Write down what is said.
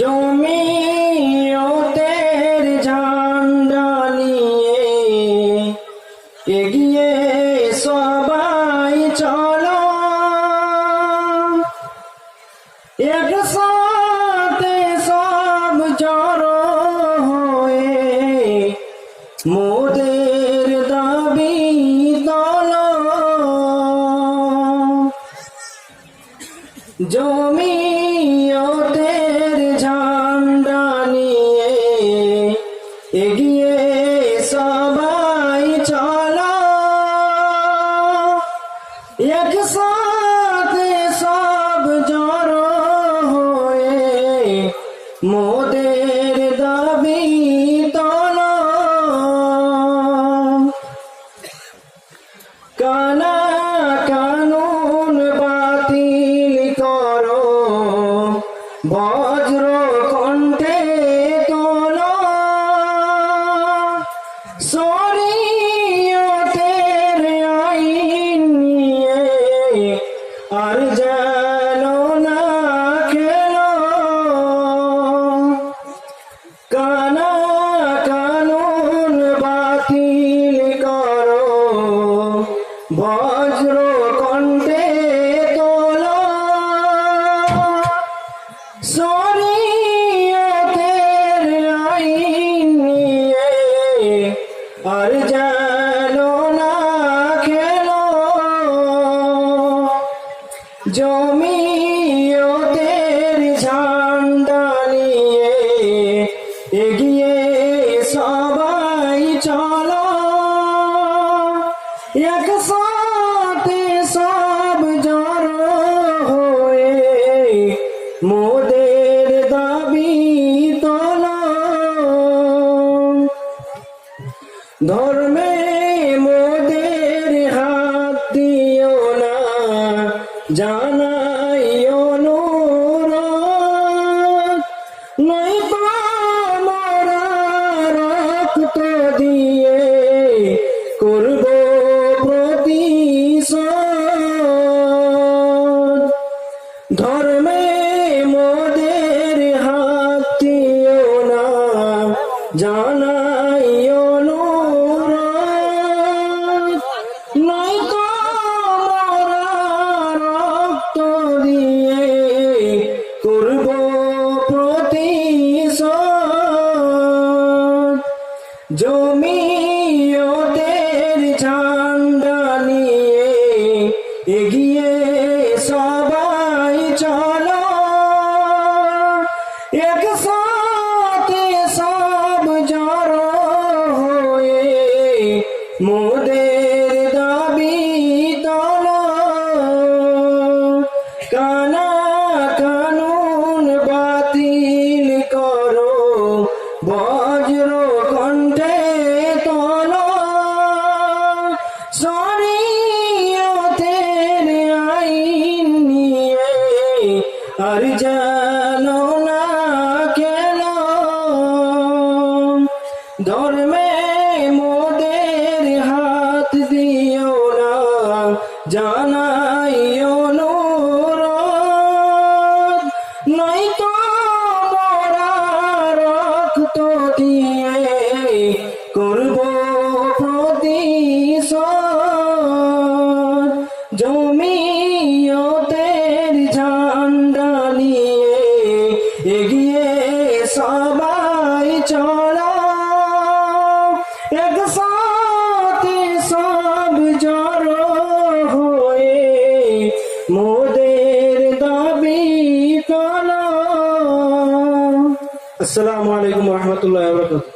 জমিয়তের ঝান্ডা নিয়ে এগিয়ে সবাই চলো, একসাথে সব জড়ো হয়ে মোদের দাবি তোলো। জমিয়তের ঝান্ডা নিয়ে এগিয়ে সবাই চলো, একসাথে সব জড়ো হয়ে মোদের দাবি তোলো। কানা কানুন বাতিল করো, বজ্র কণ্ঠে তোলো, শরীয়তের আইন নিয়ে আর যেন না খেলো। কানা কানুন বাতিল করো, বজ্র কণ্ঠে তোলো, শরীয়তের আইন নিয়ে আর যেন না খেলো। জমিয়তের ঝান্ডা নিয়ে এগিয়ে সবাই চলো, একসাথে সব জড়ো হয়ে মোদের দাবি তোলো। ধর্মে মোদের হাত দিও না, জানাই অনুরোধ, নয়তো আমরা রক্ত দিয়ে করব প্রতিশোধ। ধর্মে মোদের হাত দিও না, জানাই অনুরোধ, নয়তো আমরা রক্ত দিয়ে করব প্রতিশোধ। জমিয়তের ঝান্ডা নিয়ে এগিয়ে সবাই চলো, একসাথে সব জড়ো হয়ে মোদের দাবি তোলো। কানা কানুন বাতিল করো, বজ্র কণ্ঠে তোলো, শরীয়তের আইন নিয়ে আর যেন না খেলো। ধর্মে মোদের হাত দিও না, জানাই অনুরোধ, নয়তো মোরা রক্ত দিয়ে করব প্রতিশোধ। জমিয়তের ঝান্ডা নিয়ে এগিয়ে সবাই চলো, একসাথে সব জড়ো হয়ে মোদের দাবি তোলো। আসসালামু আলাইকুম ওয়া রাহমাতুল্লাহি ওয়া বারাকাতুহু।